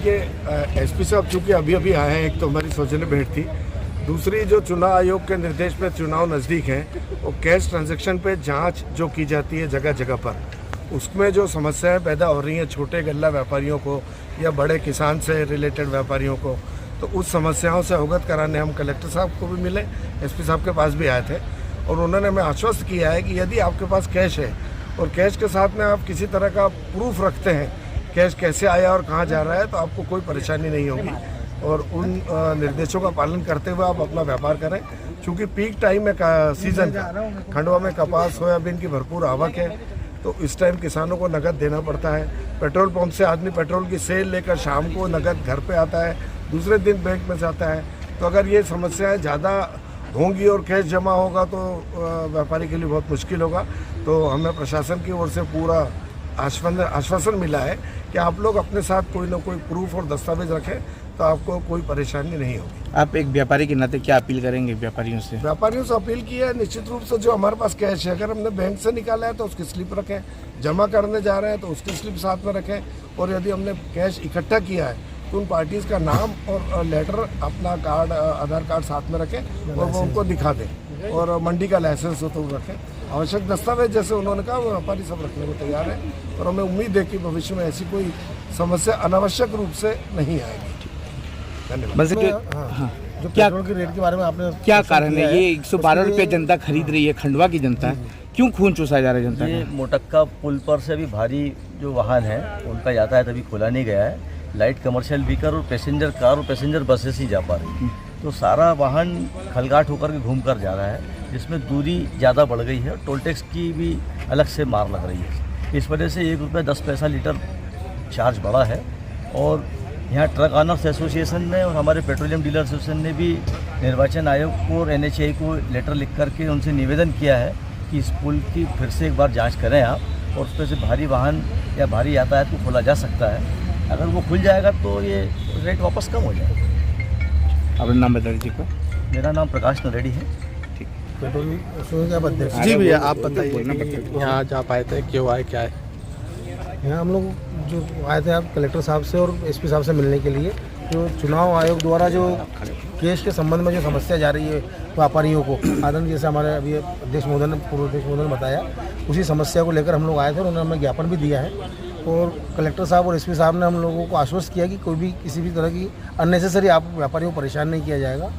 देखिए एसपी साहब चूँकि अभी अभी आए हैं, एक तो हमारी सौजन्य भेंट थी, दूसरी जो चुनाव आयोग के निर्देश पे चुनाव नज़दीक हैं, वो कैश ट्रांजैक्शन पे जांच जो की जाती है जगह जगह पर, उसमें जो समस्याएं पैदा हो रही हैं छोटे गल्ला व्यापारियों को या बड़े किसान से रिलेटेड व्यापारियों को, तो उस समस्याओं से अवगत कराने हम कलेक्टर साहब को भी मिले, एसपी साहब के पास भी आए थे और उन्होंने हमें आश्वस्त किया है कि यदि आपके पास कैश है और कैश के साथ में आप किसी तरह का प्रूफ रखते हैं कैश कैसे आया और कहाँ जा रहा है, तो आपको कोई परेशानी नहीं होगी और उन निर्देशों का पालन करते हुए आप अपना व्यापार करें। क्योंकि पीक टाइम में सीजन खंडवा में कपास सोयाबीन की भरपूर आवक है, तो इस टाइम किसानों को नगद देना पड़ता है। पेट्रोल पंप से आदमी पेट्रोल की सेल लेकर शाम को नगद घर पे आता है, दूसरे दिन बैंक में जाता है। तो अगर ये समस्याएं ज़्यादा होंगी और कैश जमा होगा तो व्यापारी के लिए बहुत मुश्किल होगा। तो हमें प्रशासन की ओर से पूरा आश्वासन मिला है कि आप लोग अपने साथ कोई ना कोई प्रूफ और दस्तावेज रखें तो आपको कोई परेशानी नहीं होगी। आप एक व्यापारी के नाते क्या अपील करेंगे व्यापारियों से? व्यापारियों से अपील की है निश्चित रूप से, जो हमारे पास कैश है अगर हमने बैंक से निकाला है तो उसकी स्लिप रखें, जमा करने जा रहे हैं तो उसकी स्लिप साथ में रखें, और यदि हमने कैश इकट्ठा किया है तो उन पार्टीज़ का नाम और लेटर, अपना कार्ड, आधार कार्ड साथ में रखें और वो उनको दिखा दें, और मंडी का लाइसेंस हो तो वो रखें। आवश्यक दस्तावेज जैसे उन्होंने कहा वो व्यापारी सब रखने को तैयार है और हमें उम्मीद है कि भविष्य में ऐसी कोई समस्या अनावश्यक रूप से नहीं आएगी। धन्यवाद। जो पेट्रोल की रेट के बारे में आपने क्या कारण है ये 112 रुपये जनता खरीद रही है, खंडवा की जनता, क्यों खून चूसा जा रहा है जनता? ये मोटक्का पुल पर से अभी भारी जो वाहन है उनका यातायात अभी खोला नहीं गया है। लाइट कमर्शियल व्हीकल और पैसेंजर कार और पैसेंजर बसेस ही जा पा रही है, तो सारा वाहन खलगाट होकर के घूम कर जा रहा है, जिसमें दूरी ज़्यादा बढ़ गई है। टोल टैक्स की भी अलग से मार लग रही है, इस वजह से 1 रुपये 10 पैसा लीटर चार्ज बढ़ा है। और यहाँ ट्रक ऑनर्स एसोसिएशन ने और हमारे पेट्रोलियम डीलर एसोसिएशन ने भी निर्वाचन आयोग को और NHAI को लेटर लिख करके उनसे निवेदन किया है कि इस पुल की फिर से एक बार जांच करें आप, और उस पर से भारी वाहन या भारी यातायात को खोला जा सकता है। अगर वो खुल जाएगा तो ये रेट वापस कम हो जाएगा। अपना नाम बता दीजिए। मेरा नाम प्रकाश नरेडी है। पेट्रोल क्या अध्यक्ष जी भैया, आप बताइए यहाँ आज आप आए थे, क्यों आए, क्या है? यहाँ हम लोग जो आए थे आप कलेक्टर साहब से और एसपी साहब से मिलने के लिए, जो चुनाव आयोग द्वारा जो केस के संबंध में जो समस्या जा रही है व्यापारियों को, आदरण जैसे हमारे अभी अध्यक्ष महोदय ने, पूर्व अध्यक्ष महोदय ने बताया, उसी समस्या को लेकर हम लोग आए थे और उन्होंने हमें ज्ञापन भी दिया है। और कलेक्टर साहब और एसपी साहब ने हम लोगों को आश्वस्त किया कि कोई भी किसी भी तरह की अननेसेसरी आप व्यापारियों को परेशान नहीं किया जाएगा,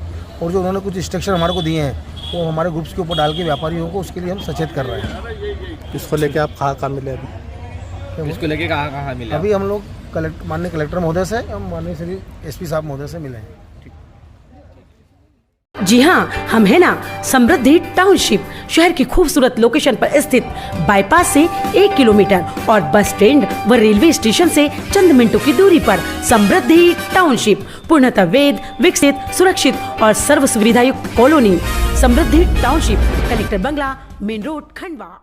और जो उन्होंने कुछ इंस्ट्रक्शन हमारे को दिए हैं वो हमारे ग्रुप्स के ऊपर डाल के व्यापारियों को उसके लिए हम सचेत कर रहे हैं। इसको लेके आप कहाँ मिले अभी? इसको लेके कहाँ मिले? अभी हम लोग माननीय कलेक्टर महोदय से, हम माननीय श्री एसपी साहब महोदय से मिले हैं। जी हाँ, हम है ना समृद्धि टाउनशिप, शहर की खूबसूरत लोकेशन पर स्थित, बाईपास से 1 किलोमीटर और बस स्टैंड व रेलवे स्टेशन से चंद मिनटों की दूरी पर समृद्धि टाउनशिप, पूर्णतः वेद विकसित, सुरक्षित और सर्व सुविधायुक्त कॉलोनी। समृद्धि टाउनशिप, कलेक्टर बंगला, मेन रोड, खंडवा।